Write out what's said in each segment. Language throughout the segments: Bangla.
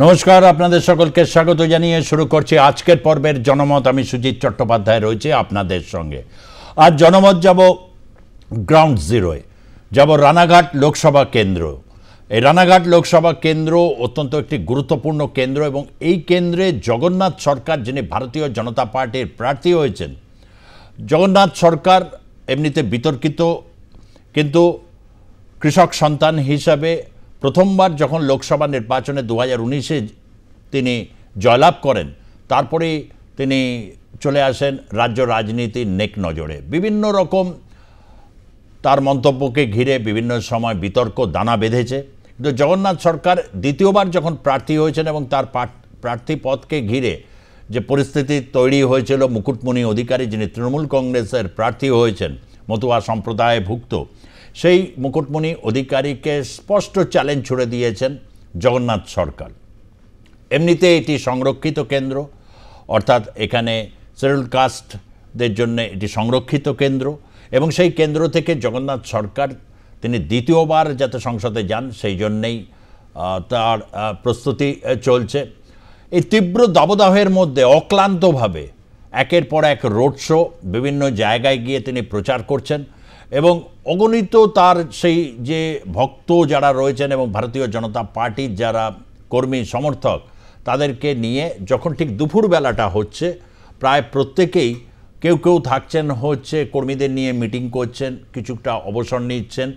নমস্কার, আপনাদের সকলকে স্বাগত জানিয়ে শুরু করছি আজকের পর্বের জনমত। আমি সুজিত চট্টোপাধ্যায় রয়েছে আপনাদের সঙ্গে। আজ জনমত যাব গ্রাউন্ড জিরোয়, যাব রানাঘাট লোকসভা কেন্দ্র। এই রানাঘাট লোকসভা কেন্দ্র অত্যন্ত একটি গুরুত্বপূর্ণ কেন্দ্র এবং এই কেন্দ্রে জগন্নাথ সরকার, যিনি ভারতীয় জনতা পার্টির প্রার্থী হয়েছেন। জগন্নাথ সরকার এমনিতে বিতর্কিত, কিন্তু কৃষক সন্তান হিসাবে প্রথমবার যখন লোকসভা নির্বাচনে 2019-এ তিনি জয়লাভ করেন, তারপরেই তিনি চলে আসেন রাজ্য রাজনীতির নেক নজরে। বিভিন্ন রকম তার মন্তব্যকে ঘিরে বিভিন্ন সময় বিতর্ক দানা বেঁধেছে। কিন্তু জগন্নাথ সরকার দ্বিতীয়বার যখন প্রার্থী হয়েছেন এবং তার প্রার্থী পদকে ঘিরে যে পরিস্থিতি তৈরি হয়েছিল, মুকুটমণি অধিকারী যিনি তৃণমূল কংগ্রেসের প্রার্থী হয়েছেন, মতুয়া সম্প্রদায়ে ভুক্ত, সেই মুকুটমণি অধিকারীকে স্পষ্ট চ্যালেঞ্জ ছুড়ে দিয়েছেন জগন্নাথ সরকার। এমনিতে এটি সংরক্ষিত কেন্দ্র, অর্থাৎ এখানে শিডিউল্ড কাস্টদের জন্য এটি সংরক্ষিত কেন্দ্র এবং সেই কেন্দ্র থেকে জগন্নাথ সরকার তিনি দ্বিতীয়বার যাতে সংসদে যান সেই জন্যেই তার প্রস্তুতি চলছে। এই তীব্র দাবদাহের মধ্যে অক্লান্তভাবে একের পর এক রোড শো, বিভিন্ন জায়গায় গিয়ে তিনি প্রচার করছেন এবং অগণিত তার সেই যে ভক্ত যারা রয়েছেন এবং ভারতীয় জনতা পার্টির যারা কর্মী সমর্থক, তাদেরকে নিয়ে যখন ঠিক দুপুরবেলাটা হচ্ছে, প্রায় প্রত্যেকেই কেউ কেউ থাকছেন হচ্ছে কর্মীদের নিয়ে মিটিং করছেন, কিছুটা অবসর নিচ্ছেন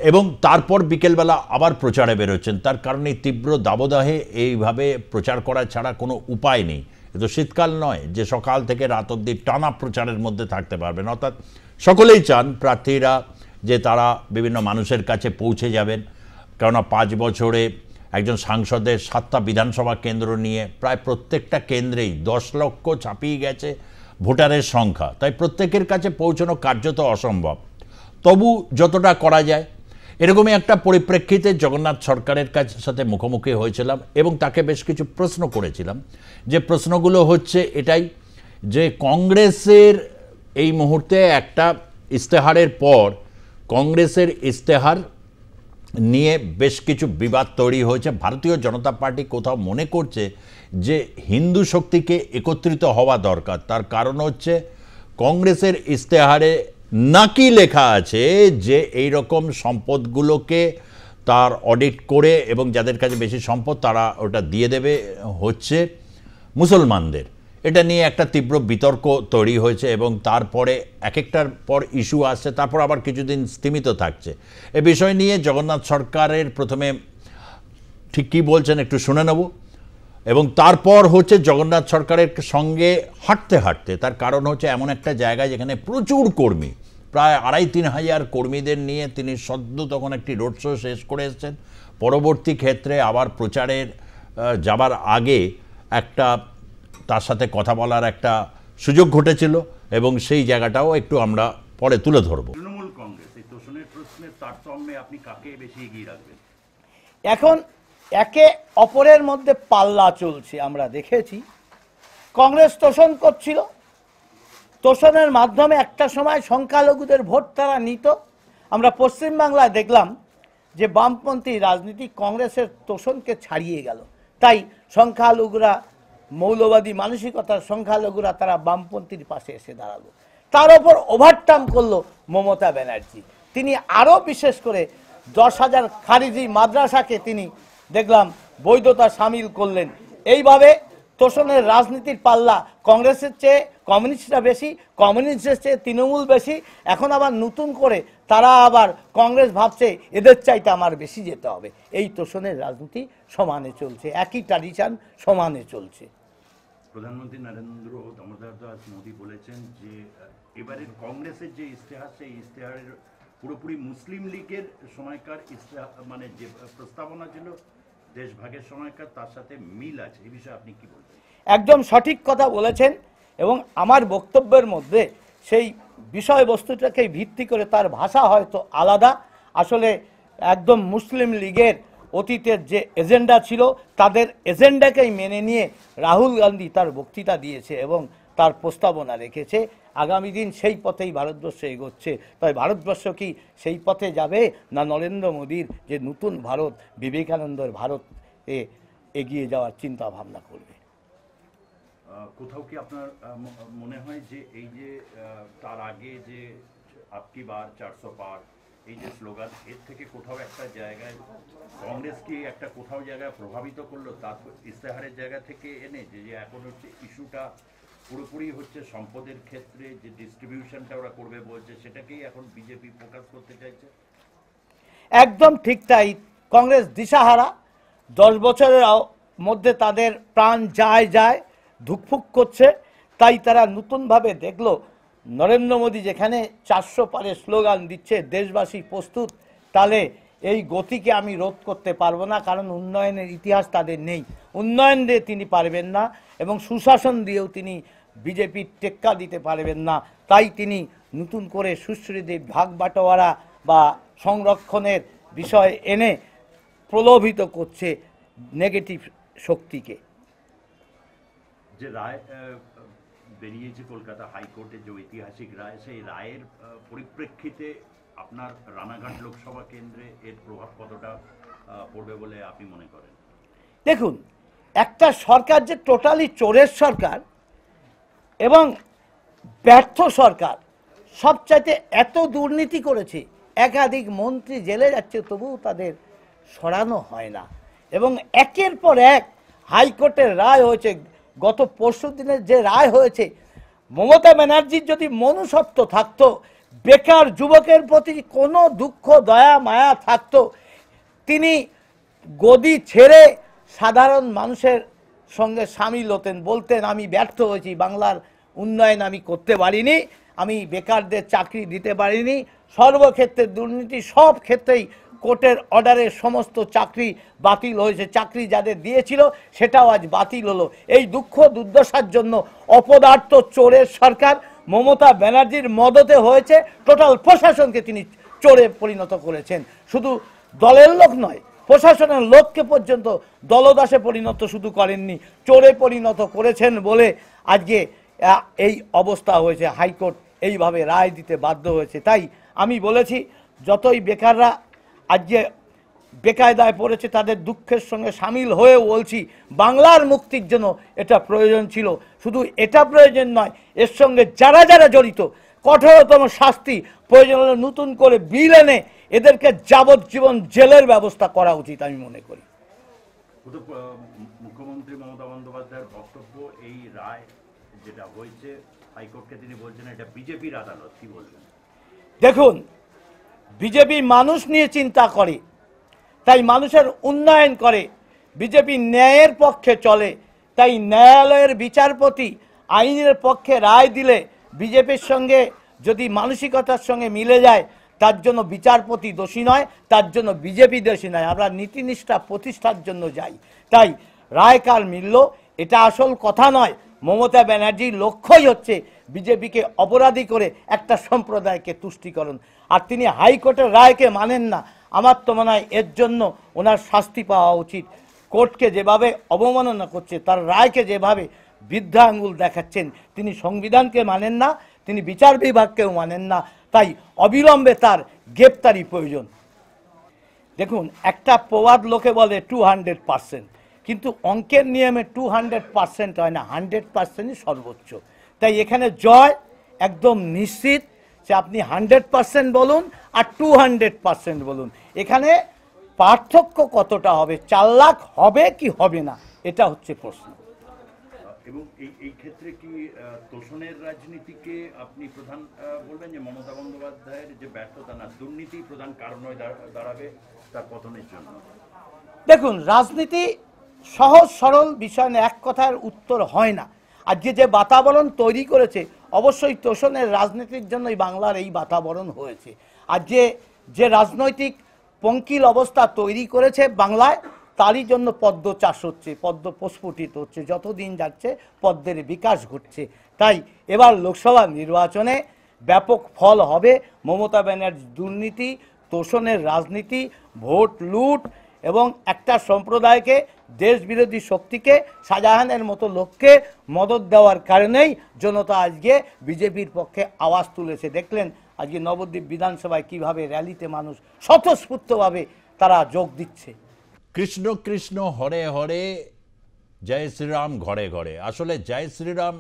এবং তারপর বিকেলবেলা আবার প্রচারে বেরোচ্ছেন। তার কারণে তীব্র দাবদাহে এইভাবে প্রচার করা ছাড়া কোনো উপায় নেই। এ তো শীতকাল নয় যে সকাল থেকে রাত অবধি টানা প্রচারের মধ্যে থাকতে পারবেন। অর্থাৎ সকলেই চান প্রার্থীরা যে তারা বিভিন্ন মানুষের কাছে পৌঁছে যাবেন, কেননা 5 বছরে একজন সাংসদের 7টা বিধানসভা কেন্দ্র নিয়ে প্রায় প্রত্যেকটা কেন্দ্রেই 10 লক্ষ ছাপিয়ে গেছে ভোটারের সংখ্যা। তাই প্রত্যেকের কাছে পৌঁছানো কার্যত অসম্ভব, তবু যতটা করা যায়। এরকমই একটা পরিপ্রেক্ষিতে জগন্নাথ সরকারের সাথে মুখোমুখি হয়েছিলাম এবং তাকে বেশ কিছু প্রশ্ন করেছিলাম। যে প্রশ্নগুলো হচ্ছে এটাই যে কংগ্রেসের এই মুহূর্তে একটা ইস্তেহারের পর কংগ্রেসের ইস্তেহার নিয়ে বেশ কিছু বিবাদ তৈরি হয়েছে। ভারতীয় জনতা পার্টি কোথাও মনে করছে যে হিন্দু শক্তিকে একত্রিত হওয়া দরকার। তার কারণ হচ্ছে কংগ্রেসের ইস্তেহারে নাকি লেখা আছে যে এই রকম সম্পদগুলোকে তার অডিট করে এবং যাদের কাছে বেশি সম্পদ তারা ওটা দিয়ে দেবে হচ্ছে মুসলমানদের। এটা নিয়ে একটা তীব্র বিতর্ক তৈরি হয়েছে এবং তারপরে এক একটার পর ইস্যু আসছে, তারপর আবার কিছুদিন স্থিমিত থাকছে। এ বিষয় নিয়ে জগন্নাথ সরকারের প্রথমে ঠিক কী বলছেন একটু শুনে নেব এবং তারপর হচ্ছে জগন্নাথ সরকারের সঙ্গে হাঁটতে হাঁটতে, তার কারণ হচ্ছে এমন একটা জায়গায় যেখানে প্রচুর কর্মী, প্রায় 2,5-3 হাজার কর্মীদের নিয়ে তিনি সদ্য তখন একটি রোড শো শেষ করে এসেছেন। পরবর্তী ক্ষেত্রে আবার প্রচারের যাবার আগে একটা তার সাথে কথা বলার একটা সুযোগ ঘটেছিল এবং সেই জায়গাটাও একটু আমরা পরে তুলে ধরব। তৃণমূল কংগ্রেস এই তোষণের প্রশ্নের তারতম্যে আপনি কাকে বেশি এগিয়ে রাখবেন? এখন একে অপরের মধ্যে পাল্লা চলছে। আমরা দেখেছি কংগ্রেস তোষণ করছিল, তোষণের মাধ্যমে একটা সময় সংখ্যালঘুদের ভোট তারা নিত। আমরা পশ্চিমবাংলায় দেখলাম যে বামপন্থী রাজনীতি কংগ্রেসের তোষণকে ছাড়িয়ে গেল। তাই সংখ্যালঘুরা, মৌলবাদী মানসিকতার সংখ্যালঘুরা তারা বামপন্থীর পাশে এসে দাঁড়ালো। তার ওপর ওভারটার্ম করলো মমতা ব্যানার্জি। তিনি আরও বিশেষ করে 10,000 খারিজি মাদ্রাসাকে তিনি দেখলাম বৈধতা সামিল করলেন। এইভাবে তোষণের রাজনীতির পাল্লা কংগ্রেসের চেয়ে কমিউনিস্টরা বেশি, কমিউনিস্টের চেয়ে তৃণমূল বেশি। এখন আবার নতুন করে তারা আবার কংগ্রেস ভাবছে এদের চাইতে আমার বেশি যেতে হবে। এই তোষণের রাজনীতি সমানে চলছে, একই ট্র্যাডিশন সমানে চলছে। প্রধানমন্ত্রী নরেন্দ্র দামোদর দাস মোদী বলেছেন যে এবারের কংগ্রেসের যে ইস্তেহার, সেই ইস্তেহারের পুরোপুরি মুসলিম লীগের সময়কার ইস্তেহার, মানে যে প্রস্তাবনা ছিল দেশভাগের সময়কার, তার সাথে মিল আছে। এই বিষয়ে আপনি কি বলবেন? একদম সঠিক কথা বলেছেন এবং আমার বক্তব্যের মধ্যে সেই বিষয়বস্তুটাকে ভিত্তি করে তার ভাষা হয়তো আলাদা। আসলে একদম মুসলিম লীগের অতীতের যে এজেন্ডা ছিল তাদের এজেন্ডাকেই মেনে নিয়ে রাহুল গান্ধী তার বক্তৃতা দিয়েছে এবং তার প্রস্তাবনা রেখেছে। আগামী দিন সেই পথেই ভারতবর্ষ এগোচ্ছে। তাই ভারতবর্ষ কি সেই পথে যাবে, না নরেন্দ্র মোদীর যে নতুন ভারত, বিবেকানন্দের ভারত এ এগিয়ে যাওয়ার চিন্তা ভাবনা করবে। কোথাও কি আপনার মনে হয় যে এই যে তার আগে যে আপকি বার 400 পার এই যে স্লোগান, এর থেকে কোথাও একটা জায়গায় কংগ্রেস কি একটা কোথাও জায়গায় প্রভাবিত করলো তার ইস্তেহারের জায়গা থেকে এনে যে এখন হচ্ছে ইস্যুটা পুরোপুরি হচ্ছে সম্পদের ক্ষেত্রে যে ডিস্ট্রিবিউশনটা ওরা করবে বলছে, সেটাকেই এখন বিজেপি ফোকাস করতে চাইছে? একদম ঠিক তাই। কংগ্রেস দিশাহারা, 10 বছরের মধ্যে তাদের প্রাণ যায় ধুকফুক করছে। তাই তারা নতুনভাবে দেখলো নরেন্দ্র মোদী যেখানে 400 পারের স্লোগান দিচ্ছে, দেশবাসী প্রস্তুত, তাহলে এই গতিকে আমি রোধ করতে পারবো না, কারণ উন্নয়নের ইতিহাস তাদের নেই। উন্নয়ন দিয়ে তিনি পারবেন না এবং সুশাসন দিয়েও তিনি বিজেপির টেক্কা দিতে পারবেন না। তাই তিনি নতুন করে সুশ্রীদের ভাগ বাটোয়ারা বা সংরক্ষণের বিষয় এনে প্রলোভিত করছে নেগেটিভ শক্তিকে। যে রায় বেরিয়েছে কলকাতা হাইকোর্টের যে ঐতিহাসিক রায়, সেই রায়ের পরিপ্রেক্ষিতে আপনার রানাঘাট লোকসভা কেন্দ্রে এর প্রভাব কতটা পড়বে বলে আপনি মনে করেন? দেখুন, একটা সরকার যে টোটালি চোরের সরকার এবং ব্যর্থ সরকার, সবচাইতে এত দুর্নীতি করেছে, একাধিক মন্ত্রী জেলে যাচ্ছে তবুও তাদের সরানো হয় না। এবং একের পর এক হাইকোর্টের রায় হয়েছে। গত পরশু দিনের যে রায় হয়েছে, মমতা ব্যানার্জির যদি মনুষ্যত্ব থাকতো, বেকার যুবকের প্রতি কোনো দুঃখ দয়া মায়া থাকতো, তিনি গদি ছেড়ে সাধারণ মানুষের সঙ্গে সামিল হতেন, বলতেন আমি ব্যর্থ হয়েছি, বাংলার উন্নয়ন আমি করতে পারিনি, আমি বেকারদের চাকরি দিতে পারিনি, সর্বক্ষেত্রে দুর্নীতি, সব ক্ষেত্রেই কোর্টের অর্ডারে সমস্ত চাকরি বাতিল হয়েছে, চাকরি যাদের দিয়েছিল সেটাও আজ বাতিল হলো। এই দুঃখ দুর্দশার জন্য অপদার্থ চোরের সরকার মমতা ব্যানার্জির মদতে হয়েছে। টোটাল প্রশাসনকে তিনি চোরে পরিণত করেছেন। শুধু দলের লোক নয়, প্রশাসনের লোককে পর্যন্ত দলদাসে পরিণত শুধু করেননি, চোরে পরিণত করেছেন বলে আজকে এই অবস্থা হয়েছে। হাইকোর্ট এইভাবে রায় দিতে বাধ্য হয়েছে। তাই আমি বলেছি, যতই বেকাররা আজকে বেকায়দায় পড়েছে তাদের দুঃখের সঙ্গে সামিল হয়ে বলছি, বাংলার মুক্তির জন্য এটা প্রয়োজন ছিল। শুধু এটা প্রয়োজন নয়, এর সঙ্গে যারা যারা জড়িত কঠোরতম শাস্তি, প্রয়োজন হলে নতুন করে বিল এনে এদেরকে যাবজ্জীবন জেলের ব্যবস্থা করা উচিত আমি মনে করি। মুখ্যমন্ত্রী মমতা বন্দ্যোপাধ্যায়ের বক্তব্য, এই রায় যেটা হয়েছে হাইকোর্টকে তিনি বলছেন এটা বিজেপির আদালত, কি বলবেন? দেখুন, বিজেপি মানুষ নিয়ে চিন্তা করে, তাই মানুষের উন্নয়ন করে। বিজেপি ন্যায়ের পক্ষে চলে, তাই ন্যায়ালয়ের বিচারপতি আইনের পক্ষে রায় দিলে বিজেপির সঙ্গে যদি মানসিকতার সঙ্গে মিলে যায়, তার জন্য বিচারপতি দোষী নয়, তার জন্য বিজেপি দোষী নয়। আমরা নীতিনিষ্ঠা প্রতিষ্ঠার জন্য যাই। তাই রায় কার মিলল এটা আসল কথা নয়। মমতা ব্যানার্জির লক্ষ্যই হচ্ছে বিজেপিকে অপরাধী করে একটা সম্প্রদায়কে তুষ্টিকরণ। আর তিনি হাইকোর্টের রায়কে মানেন না। আমার তো মনে হয় এর জন্য ওনার শাস্তি পাওয়া উচিত। কোর্টকে যেভাবে অবমাননা করছে, তার রায়কে যেভাবে বৃদ্ধা আঙ্গুল দেখাচ্ছেন, তিনি সংবিধানকে মানেন না, তিনি বিচার বিভাগকেও মানেন না। তাই অবিলম্বে তার গ্রেপ্তারি প্রয়োজন। দেখুন, একটা প্রবাদ লোকে বলে 200%, কিন্তু অঙ্কের নিয়মে 200% হয় না, 100%ই সর্বোচ্চ। তাই এখানে জয় একদম নিশ্চিত। যে আপনি 100% বলুন আর 200% বলুন, এখানে পার্থক্য কতটা হবে? 4 লাখ হবে কি হবে না, এটা হচ্ছে প্রশ্ন। এবং এই ক্ষেত্রে কি তোষণের রাজনীতিকে আপনি প্রধান বলবেন, যে মমতা বন্দ্যোপাধ্যায়ের যে ব্যর্থতা না, দুর্নীতি প্রধান কারণ হয়ে দাঁড়াবে তার পতনের জন্য? দেখুন, রাজনীতি সহজ সরল বিষয় না, এক কথার উত্তর হয় না। আজকে যে বাতাবরণ তৈরি করেছে, অবশ্যই তোষণের রাজনীতির জন্যই বাংলার এই বাতাবরণ হয়েছে। আর যে রাজনৈতিক পঙ্কিল অবস্থা তৈরি করেছে বাংলায়, তারই জন্য পদ্ম চাষ হচ্ছে, পদ্ম প্রস্ফুটিত হচ্ছে, যতদিন যাচ্ছে পদ্মের বিকাশ ঘটছে। তাই এবার লোকসভা নির্বাচনে ব্যাপক ফল হবে। মমতা ব্যানার্জি দুর্নীতি, তোষণের রাজনীতি, ভোট লুট এবং একটা সম্প্রদায়কে, দেশবিরোধী শক্তিকে, শাহজাহানের মতো লোককে মদত দেওয়ার কারণেই জনতা আজকে বিজেপির পক্ষে আওয়াজ তুলেছে। দেখলেন আজকে নবদ্বীপ বিধানসভায় কিভাবে র্যালিতে মানুষ স্বতঃস্ফূর্তভাবে তারা যোগ দিচ্ছে। কৃষ্ণ কৃষ্ণ হরে হরে, জয় শ্রীরাম ঘরে ঘরে। আসলে জয় শ্রীরাম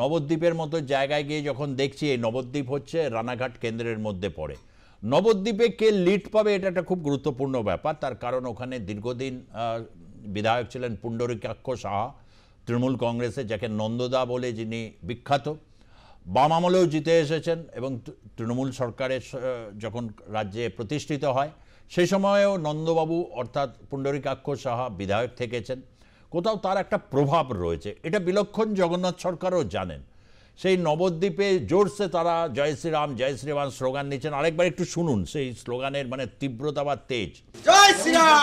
নবদ্বীপের মতো জায়গায় গিয়ে যখন দেখছি, এই নবদ্বীপ হচ্ছে রানাঘাট কেন্দ্রের মধ্যে পড়ে। নবদ্বীপে কে লিড পাবে এটা একটা খুব গুরুত্বপূর্ণ ব্যাপার। তার কারণ ওখানে দীর্ঘদিন বিধায়ক ছিলেন পুণ্ডরীকাক্ষ সাহা তৃণমূল কংগ্রেসে, যাকে নন্দদা বলে যিনি বিখ্যাত। বাম আমলেও জিতে এসেছেন এবং তৃণমূল সরকারের যখন রাজ্যে প্রতিষ্ঠিত হয় সেই সময়েও নন্দবাবু অর্থাৎ পুণ্ডরীকাক্ষ সাহা বিধায়ক থেকেছেন। কোথাও তার একটা প্রভাব রয়েছে, এটা বিলক্ষণ জগন্নাথ সরকারও জানেন। সেই নবদ্বীপে জোরসে তারা জয় শ্রীরাম জয় শ্রীরাম স্লোগান নিচ্ছেন। আরেকবার একটু শুনুন সেই স্লোগানের মানে তীব্রতা বা তেজ। জয় শ্রীরাম,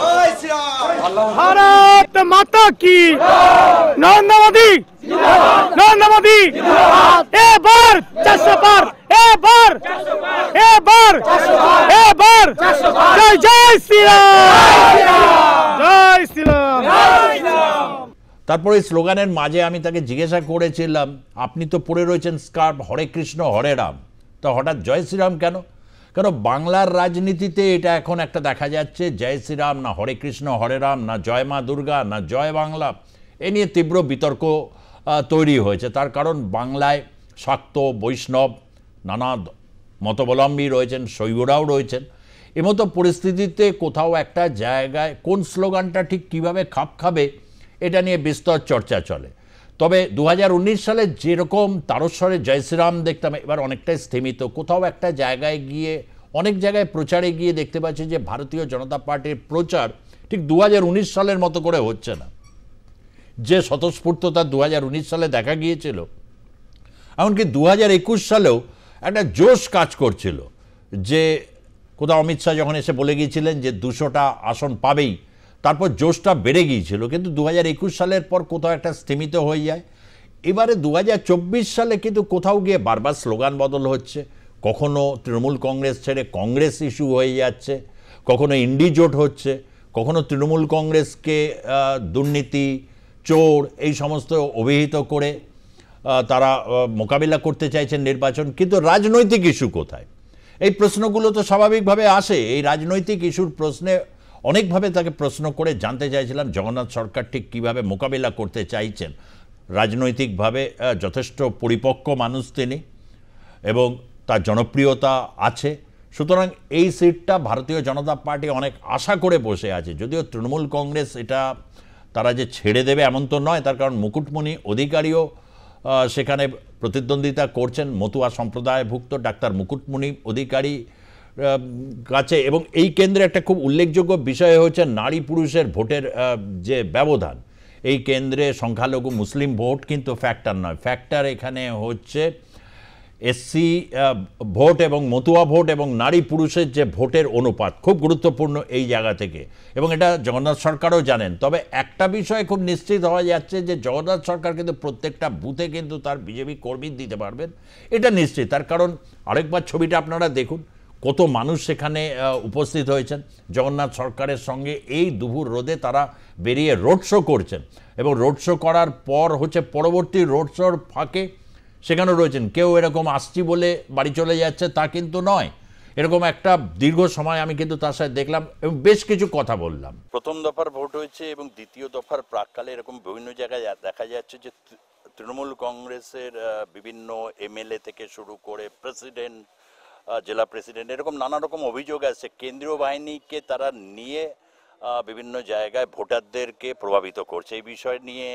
জয় শ্রীরাম, ভারত মাতা কি, নরেন্দ্র মোদী, নরেন্দ্র মোদী, এবার 400 পার, এবার, এবার, এবার, জয় জয় শ্রীরাম, জয় শ্রীরাম। তারপরে এই স্লোগানের মাঝে আমি তাকে জিজ্ঞাসা করেছিলাম, আপনি তো পড়ে রয়েছেন স্কার্ফ হরে কৃষ্ণ হরে রাম, তো হঠাৎ জয় শ্রীরাম কেন? কেন বাংলার রাজনীতিতে এটা এখন একটা দেখা যাচ্ছে, জয় শ্রীরাম না হরে কৃষ্ণ হরে রাম না জয় মা দুর্গা না জয় বাংলা, এ নিয়ে তীব্র বিতর্ক তৈরি হয়েছে। তার কারণ বাংলায় শাক্ত বৈষ্ণব নানা মতাবলম্বী রয়েছেন, শৈবরাও রয়েছেন। এমতো পরিস্থিতিতে কোথাও একটা জায়গায় কোন স্লোগানটা ঠিক কিভাবে খাপ খাবে এটা নিয়ে বিস্তর চর্চা চলে। তবে 2019 সালে যেরকম তারস্বরে জয় শ্রীরাম দেখতাম, এবার অনেকটাই স্থিমিত। কোথাও একটা জায়গায় গিয়ে, অনেক জায়গায় প্রচারে গিয়ে দেখতে পাচ্ছি যে ভারতীয় জনতা পার্টির প্রচার ঠিক 2019 সালের মতো করে হচ্ছে না। যে স্বতঃস্ফূর্ততা 2019 সালে দেখা গিয়েছিল, এমনকি 2021 সালেও একটা জোশ কাজ করছিল। যে কোথাও অমিত শাহ যখন এসে বলে গিয়েছিলেন যে 200টা আসন পাবেই, তারপর জোশটা বেড়ে গিয়েছিল। কিন্তু 2021 সালের পর কোথাও একটা স্থিমিত হয়ে যায়। এবারে 2024 সালে কিন্তু কোথাও গিয়ে বারবার স্লোগান বদল হচ্ছে। কখনো তৃণমূল কংগ্রেস ছেড়ে কংগ্রেস ইস্যু হয়ে যাচ্ছে, কখনো ইন্ডি জোট হচ্ছে, কখনো তৃণমূল কংগ্রেসকে দুর্নীতি চোর এই সমস্ত অভিহিত করে তারা মোকাবিলা করতে চাইছেন নির্বাচন। কিন্তু রাজনৈতিক ইস্যু কোথায়? এই প্রশ্নগুলো তো স্বাভাবিকভাবে আসে। এই রাজনৈতিক ইস্যুর প্রশ্নে অনেকভাবে তাকে প্রশ্ন করে জানতে চাইছিলাম জগন্নাথ সরকার ঠিক কীভাবে মোকাবিলা করতে চাইছেন। রাজনৈতিকভাবে যথেষ্ট পরিপক্ক মানুষ তিনি এবং তার জনপ্রিয়তা আছে। সুতরাং এই সিটটা ভারতীয় জনতা পার্টি অনেক আশা করে বসে আছে। যদিও তৃণমূল কংগ্রেস এটা তারা যে ছেড়ে দেবে এমন তো নয়, তার কারণ মুকুটমণি অধিকারীও সেখানে প্রতিদ্বন্দ্বিতা করছেন, মতুয়া সম্প্রদায়ভুক্ত ডাক্তার মুকুটমণি অধিকারী কাছে। এবং এই কেন্দ্রে একটা খুব উল্লেখযোগ্য বিষয় হচ্ছে নারী পুরুষের ভোটের যে ব্যবধান। এই কেন্দ্রে সংখ্যালঘু মুসলিম ভোট কিন্তু ফ্যাক্টর নয়, ফ্যাক্টর এখানে হচ্ছে এসসি ভোট এবং মতুয়া ভোট এবং নারী পুরুষের যে ভোটের অনুপাত খুব গুরুত্বপূর্ণ এই জায়গা থেকে, এবং এটা জগন্নাথ সরকারও জানেন। তবে একটা বিষয় খুব নিশ্চিত হওয়া যাচ্ছে যে জগন্নাথ সরকার কিন্তু প্রত্যেকটা বুথে কিন্তু তার বিজেপি কর্মী দিতে পারবেন, এটা নিশ্চিত। তার কারণ আরেকবার ছবিটা আপনারা দেখুন, কত মানুষ সেখানে উপস্থিত হয়েছেন জগন্নাথ সরকারের সঙ্গে। এই দুপুর রোদে তারা বেরিয়ে রোড শো করছেন, এবং রোড শো করার পর হচ্ছে পরবর্তী রোড শোর ফাঁকে সেখানে রয়েছেন। কেউ এরকম আসছি বলে বাড়ি চলে যাচ্ছে তা কিন্তু নয়, এরকম একটা দীর্ঘ সময় আমি কিন্তু তার সাথে দেখলাম এবং বেশ কিছু কথা বললাম। প্রথম দফার ভোট হয়েছে এবং দ্বিতীয় দফার প্রাককালে এরকম বিভিন্ন জায়গায় দেখা যাচ্ছে যে তৃণমূল কংগ্রেসের বিভিন্ন এমএলএ থেকে শুরু করে প্রেসিডেন্ট, জেলা প্রেসিডেন্ট, এরকম নানা রকম অভিযোগ আছে কেন্দ্রীয় বাহিনীকে তারা নিয়ে বিভিন্ন জায়গায় ভোটারদেরকে প্রভাবিত করছে। এই বিষয় নিয়ে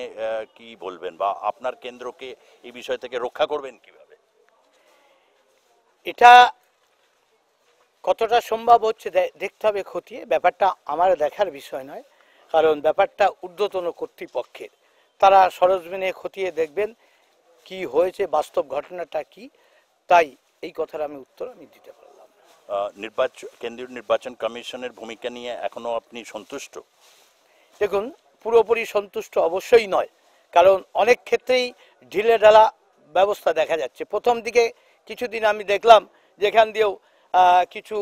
কি বলবেন, বা আপনার কেন্দ্রকে এই বিষয় থেকে রক্ষা করবেন কিভাবে? এটা কতটা সম্ভব হচ্ছে দেখতে হবে খতিয়ে। ব্যাপারটা আমার দেখার বিষয় নয়, কারণ ব্যাপারটা ঊর্ধ্বতন কর্তৃপক্ষের। তারা সরজমিনে খতিয়ে দেখবেন কি হয়েছে, বাস্তব ঘটনাটা কি। তাই এই কথার আমি উত্তর দিতে পারলাম। কেন্দ্রীয় নির্বাচন কমিশনের ভূমিকা নিয়ে এখনো আপনি সন্তুষ্ট? দেখুন, পুরোপুরি সন্তুষ্ট অবশ্যই নয়, কারণ অনেক ক্ষেত্রেই ঢিলে ঢালা ব্যবস্থা দেখা যাচ্ছে। প্রথম দিকে কিছুদিন আমি দেখলাম যেখান দিয়েও কিছু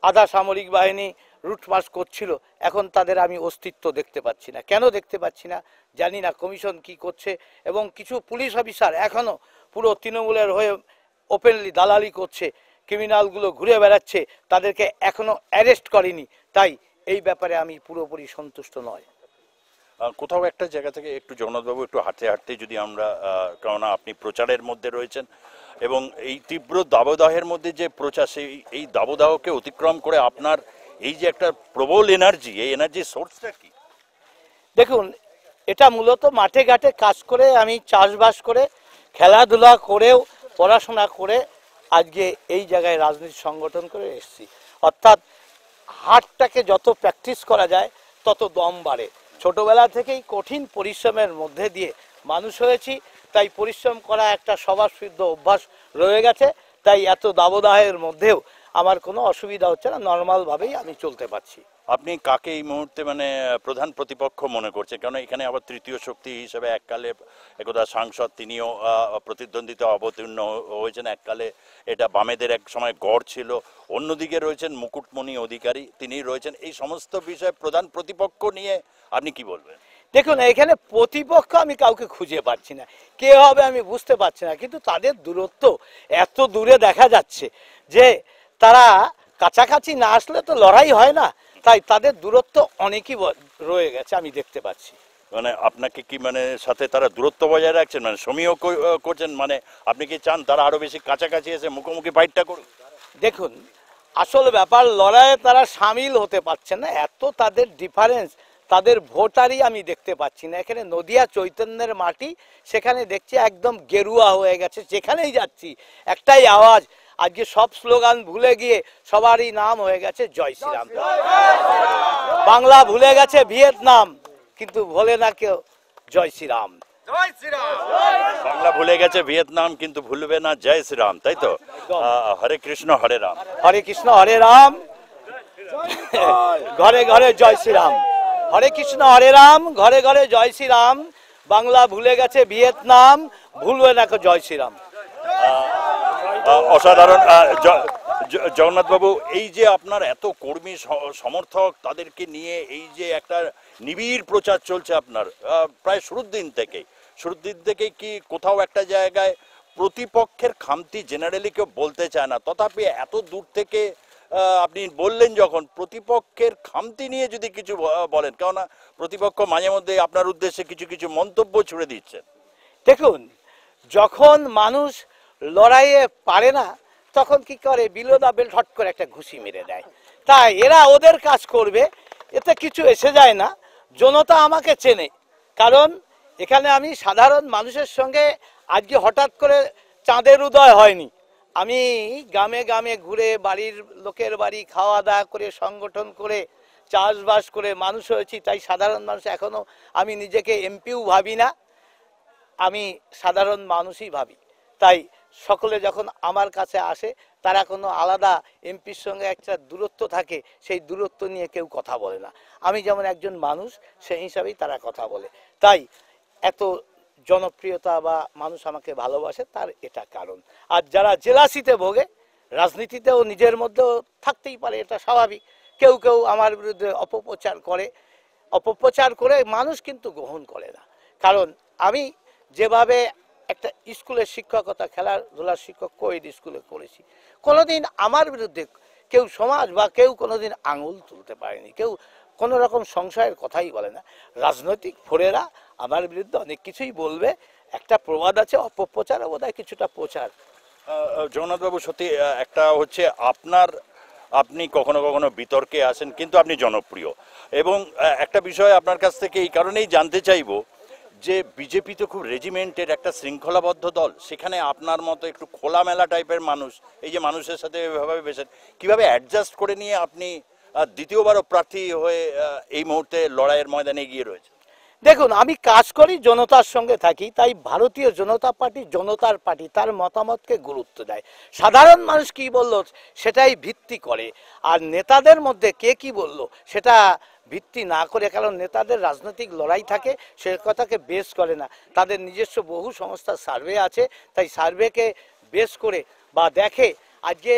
আধা সামরিক বাহিনী রুট মার্চ করছিল। এখন তাদের আমি অস্তিত্ব দেখতে পাচ্ছি না। কেন দেখতে পাচ্ছি না জানি না, কমিশন কি করছে। এবং কিছু পুলিশ অফিসার এখনও পুরো তৃণমূলের হয়ে ওপেনলি দালালি করছে, ক্রিমিনালগুলো ঘুরে বেড়াচ্ছে, তাদেরকে এখনো অ্যারেস্ট করেনি। তাই এই ব্যাপারে আমি পুরোপুরি সন্তুষ্ট নয়। কোথাও একটা জায়গা থেকে একটু জগন্নাথবাবু একটু হাঁটতে হাঁটতে যদি আমরা, কেননা আপনি প্রচারের মধ্যে রয়েছেন এবং এই তীব্র দাবদাহের মধ্যে যে প্রচার, এই দাবদাহকে অতিক্রম করে আপনার এই যে একটা প্রবল এনার্জি, এই এনার্জির সোর্সটা কি? দেখুন, এটা মূলত মাঠে ঘাটে কাজ করে, আমি চাষবাস করে, খেলাধুলা করেও, পড়াশোনা করে আজকে এই জায়গায় রাজনীতি সংগঠন করে এসেছি। অর্থাৎ হাটটাকে যত প্র্যাকটিস করা যায় তত দম বাড়ে। ছোটবেলা থেকেই কঠিন পরিশ্রমের মধ্যে দিয়ে মানুষ হয়েছি, তাই পরিশ্রম করা একটা স্বভাবসিদ্ধ অভ্যাস রয়ে গেছে। তাই এত দাবদাহের মধ্যেও আমার কোনো অসুবিধা হচ্ছে না, নর্মালভাবেই আমি চলতে পারছি। আপনি কাকে এই মুহূর্তে মানে প্রধান প্রতিপক্ষ মনে করছেন? কারণ এখানে আবার তৃতীয় শক্তি হিসেবে এককালে একদা সাংসদ, তিনিও প্রতিদ্বন্দ্বিতা অবতীর্ণ হয়েছেন। এককালে এটা বামেদের এক সময় গড় ছিল। অন্যদিকে রয়েছেন মুকুটমণি অধিকারী, তিনি রয়েছেন। এই সমস্ত বিষয়ে প্রধান প্রতিপক্ষ নিয়ে আপনি কি বলবেন? দেখুন, এখানে প্রতিপক্ষ আমি কাউকে খুঁজে পাচ্ছি না, কে হবে আমি বুঝতে পারছি না, কিন্তু তাদের দূরত্ব এত দূরে দেখা যাচ্ছে যে তারা কাছাকাছি না আসলে তো লড়াই হয় না, তাই তাদের দূরত্ব অনেকই রয়ে গেছে আমি দেখতে পাচ্ছি। মানে আপনাকে কি মানে সাথে তারা দূরত্ব বজায় রাখছেন, মানে সমীহ করছেন? মানে আপনি কি চান তারা আরো বেশি কাছাকাছি এসে মুখোমুখি ফাইটটা করুন? দেখুন, আসল ব্যাপার লড়াইয়ে তারা সামিল হতে পারছে না, এত তাদের ডিফারেন্স, তাদের ভোটারই আমি দেখতে পাচ্ছি না। এখানে নদিয়া চৈতন্যের মাটি, সেখানে দেখছি একদম গেরুয়া হয়ে গেছে, যেখানেই যাচ্ছি একটাই আওয়াজ। আজকে সব স্লোগান ভুলে গিয়ে সবারই নাম হয়ে গেছে জয় শ্রীরাম। বাংলা ভুলে গেছে ভিয়েতনাম, কিন্তু ভোলে না কেউ জয় শ্রীরাম। বাংলা ভুলে গেছে ভিয়েতনাম, কিন্তু ভুলবে না জয় শ্রীরাম, তাই তো? হরে কৃষ্ণ হরে রাম। হরে কৃষ্ণ হরে রাম, ঘরে ঘরে জয় শ্রীরাম। হরে কৃষ্ণ হরে রাম, ঘরে ঘরে জয় শ্রীরাম। বাংলা ভুলে গেছে ভিয়েতনাম, ভুলবে না কেউ জয় শ্রীরাম। অসাধারণ। জগন্নাথ বাবু, এই যে আপনার এত কর্মী সমর্থক, তাদেরকে নিয়ে এই যে একটা নিবিড় প্রচার চলছে আপনার প্রায় শুরুর দিন থেকেই কি কোথাও একটা জায়গায় প্রতিপক্ষের খামতি জেনারেলি কেউ বলতে চায় না, তথাপি এত দূর থেকে আপনি বললেন যখন প্রতিপক্ষের খামতি নিয়ে যদি কিছু বলেন, কেননা প্রতিপক্ষ মাঝে মধ্যে আপনার উদ্দেশ্যে কিছু কিছু মন্তব্য ছুড়ে দিচ্ছেন। দেখুন, যখন মানুষ লড়াইয়ে পারে না তখন কি করে, বিলো দা বেল্ট হট করে একটা ঘুষি মেরে দেয়। তাই এরা ওদের কাজ করবে, এতে কিছু এসে যায় না। জনতা আমাকে চেনে, কারণ এখানে আমি সাধারণ মানুষের সঙ্গে আজকে হঠাৎ করে চাঁদের উদয় হয়নি। আমি গ্রামে গ্রামে ঘুরে বাড়ির লোকের বাড়ি খাওয়া দাওয়া করে, সংগঠন করে, চাষবাস করে মানুষ হয়েছি। তাই সাধারণ মানুষ এখনো, আমি নিজেকে এমপিও ভাবি না, আমি সাধারণ মানুষই ভাবি। তাই সকলে যখন আমার কাছে আসে, তারা কোনো আলাদা এমপির সঙ্গে একটা দূরত্ব থাকে, সেই দূরত্ব নিয়ে কেউ কথা বলে না। আমি যেমন একজন মানুষ, সেই হিসাবেই তারা কথা বলে। তাই এত জনপ্রিয়তা বা মানুষ আমাকে ভালোবাসে, তার এটা কারণ। আর যারা জেলাসিতে ভোগে, রাজনীতিতেও নিজের মধ্যেও থাকতেই পারে, এটা স্বাভাবিক। কেউ কেউ আমার বিরুদ্ধে অপপ্রচার করে মানুষ কিন্তু গ্রহণ করে না। কারণ আমি যেভাবে একটা স্কুলের শিক্ষকতা, খেলাধুলার শিক্ষক কোয়েড স্কুলে করেছি, কোনোদিন আমার বিরুদ্ধে কেউ সমাজ বা কেউ কোনোদিন আঙুল তুলতে পারেনি, কেউ কোনো রকম সংশয়ের কথাই বলে না। রাজনৈতিক ফোরেরা আমার বিরুদ্ধে অনেক কিছুই বলবে, একটা প্রবাদ আছে, অপপ্রচারও বোধহয় কিছুটা প্রচার। জগন্নাথবাবু, সত্যি একটা হচ্ছে আপনি কখনো কখনো বিতর্কে আসেন, কিন্তু আপনি জনপ্রিয়। এবং একটা বিষয় আপনার কাছ থেকে এই কারণেই জানতে চাইবো যে বিজেপি তো খুব রেজিমেন্টের একটা শৃঙ্খলাবদ্ধ দল, সেখানে আপনার মতো একটু খোলামেলা টাইপের মানুষ, এই যে মানুষের সাথে এভাবে বেশেন, কিভাবে অ্যাডজাস্ট করে নিয়ে আপনি দ্বিতীয়বারও প্রার্থী হয়ে এই মুহূর্তে লড়াইয়ের ময়দানে এগিয়ে রয়েছে? দেখুন, আমি কাজ করি, জনতার সঙ্গে থাকি, তাই ভারতীয় জনতা পার্টি জনতার পার্টি, তার মতামতকে গুরুত্ব দেয়। সাধারণ মানুষ কি বলল সেটাই ভিত্তি করে, আর নেতাদের মধ্যে কে কি বলল সেটা ভিত্তি না করে, কারণ নেতাদের রাজনৈতিক লড়াই থাকে, সে কথাকে বেস করে না। তাদের নিজস্ব বহু সংস্থার সার্ভে আছে, তাই সার্ভেকে বেস করে বা দেখে। আজকে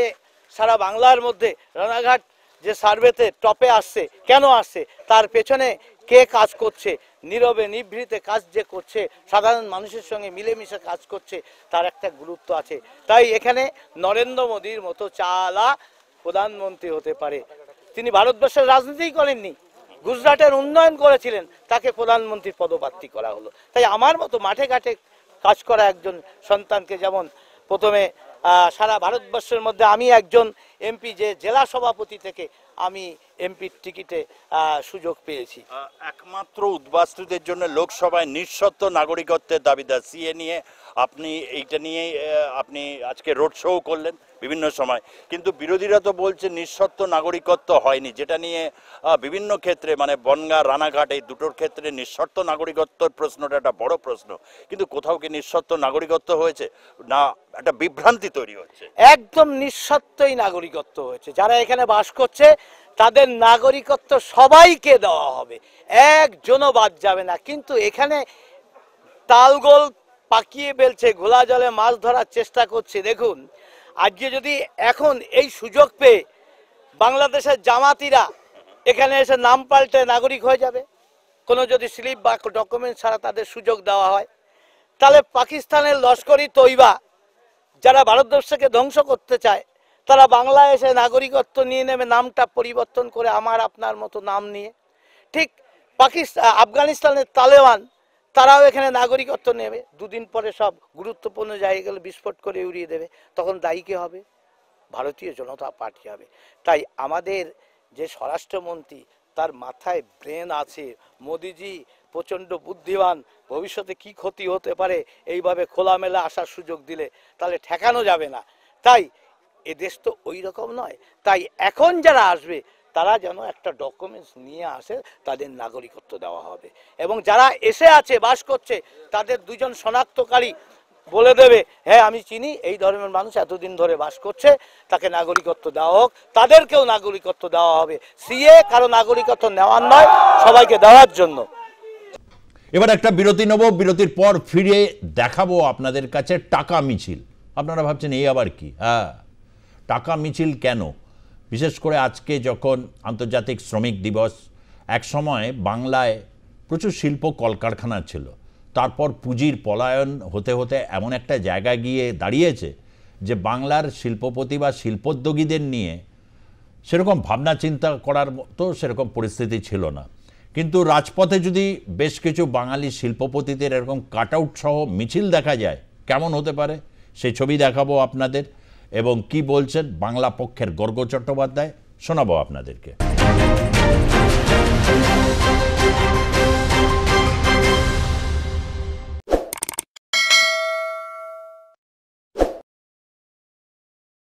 সারা বাংলার মধ্যে রানাঘাট যে সার্ভেতে টপে আসছে, কেন আসছে, তার পেছনে কে কাজ করছে, নীরবে নিভৃতে কাজ যে করছে, সাধারণ মানুষের সঙ্গে মিলেমিশে কাজ করছে, তার একটা গুরুত্ব আছে। তাই এখানে নরেন্দ্র মোদীর মতো চালা প্রধানমন্ত্রী হতে পারে, তিনি ভারতবর্ষের রাজনীতিই করেননি, গুজরাটের উন্নয়ন করেছিলেন, তাকে প্রধানমন্ত্রীর পদপ্রার্থী করা হলো। তাই আমার মতো মাঠে ঘাটে কাজ করা একজন সন্তানকে যেমন প্রথমে সারা ভারতবর্ষের মধ্যে আমি একজন এমপি যে জেলা সভাপতি থেকে আমি এমপির টিকিটে সুযোগ পেয়েছি। একমাত্র উদ্বাস্তুদের জন্য লোকসভায় নিঃশর্ত নাগরিকত্বের দাবিদার সিএ নিয়ে আপনি এইটা নিয়ে আপনি আজকে রোড শো করলেন বিভিন্ন সময়, কিন্তু বিরোধীরা তো বলছে নিঃশর্ত নাগরিকত্ব হয়নি, যেটা নিয়ে বিভিন্ন ক্ষেত্রে মানে বনগাঁ রানাঘাট এই দুটোর ক্ষেত্রে নিঃশর্ত নাগরিকত্বের প্রশ্নটা একটা বড় প্রশ্ন, কিন্তু কোথাও কি নিঃশর্ত নাগরিকত্ব হয়েছে না একটা বিভ্রান্তি তৈরি হচ্ছে? একদম নিঃশর্তই নাগরিকত্ব হয়েছে। যারা এখানে বাস করছে তাদের নাগরিকত্ব সবাইকে দেওয়া হবে, একজনও বাদ যাবে না। কিন্তু এখানে তালগোল পাকিয়ে ফেলছে, ঘোলা জলে মাছ ধরার চেষ্টা করছে। দেখুন, আজকে যদি এখন এই সুযোগ পেয়ে বাংলাদেশের জামাতিরা এখানে এসে নাম পাল্টে নাগরিক হয়ে যাবে, কোনো যদি স্লিপ বা ডকুমেন্ট ছাড়া তাদের সুযোগ দেওয়া হয়, তাহলে পাকিস্তানের লস্করি তৈবা যারা ভারতবর্ষকে ধ্বংস করতে চায় তারা বাংলায় এসে নাগরিকত্ব নিয়ে নেবে, নামটা পরিবর্তন করে আমার আপনার মতো নাম নিয়ে। ঠিক আফগানিস্তানের তালেবান তারাও এখানে নাগরিকত্ব নেবে, দুদিন পরে সব গুরুত্বপূর্ণ জায়গাগুলো বিস্ফোট করে উড়িয়ে দেবে, তখন দায়ী কে হবে? ভারতীয় জনতা পার্টি হবে। তাই আমাদের যে স্বরাষ্ট্রমন্ত্রী তার মাথায় ব্রেন আছে, মোদিজি প্রচণ্ড বুদ্ধিমান, ভবিষ্যতে কি ক্ষতি হতে পারে এইভাবে খোলামেলা আসার সুযোগ দিলে তাহলে ঠেকানো যাবে না। তাই এ দেশ তো ওই রকম নয়। তাই এখন যারা আসবে তারা যেন একটা ডকুমেন্টস নিয়ে আসে, তাদের নাগরিকত্ব দেওয়া হবে। এবং যারা এসে আছে বাস করছে তাদের দুজন শনাক্তকারী বলে দেবে, হ্যাঁ আমি চিনি এই ধর্মের মানুষ এতদিন ধরে বাস করছে, তাকে নাগরিকত্ব দেওয়া হোক, তাদেরকেও নাগরিকত্ব দেওয়া হবে। সিএ কারো নাগরিকত্ব নেওয়ার নয়, সবাইকে দেওয়ার জন্য। এবার একটা বিরতি নেব, বিরতির পর ফিরে দেখাবো আপনাদের কাছে টাকা মিছিল। আপনারা ভাবছেন এই আবার কি? হ্যাঁ, টাকা মিছিল কেন? বিশেষ করে আজকে যখন আন্তর্জাতিক শ্রমিক দিবস, এক সময় বাংলায় প্রচুর শিল্প কলকারখানা ছিল, তারপর পুঁজির পলায়ন হতে হতে এমন একটা জায়গায় গিয়ে দাঁড়িয়েছে যে বাংলার শিল্পপতি বা শিল্পোদ্যোগীদের নিয়ে সেরকম ভাবনা চিন্তা করার মতো সেরকম পরিস্থিতি ছিল না। কিন্তু রাজপথে যদি বেশ কিছু বাঙালি শিল্পপতিদের এরকম কাট আউট সহ মিছিল দেখা যায়, কেমন হতে পারে সেই ছবি দেখাবো আপনাদের, এবং কি বলছেন বাংলা পক্ষের গর্গ চট্টোপাধ্যায় শোনাবো আপনাদেরকে।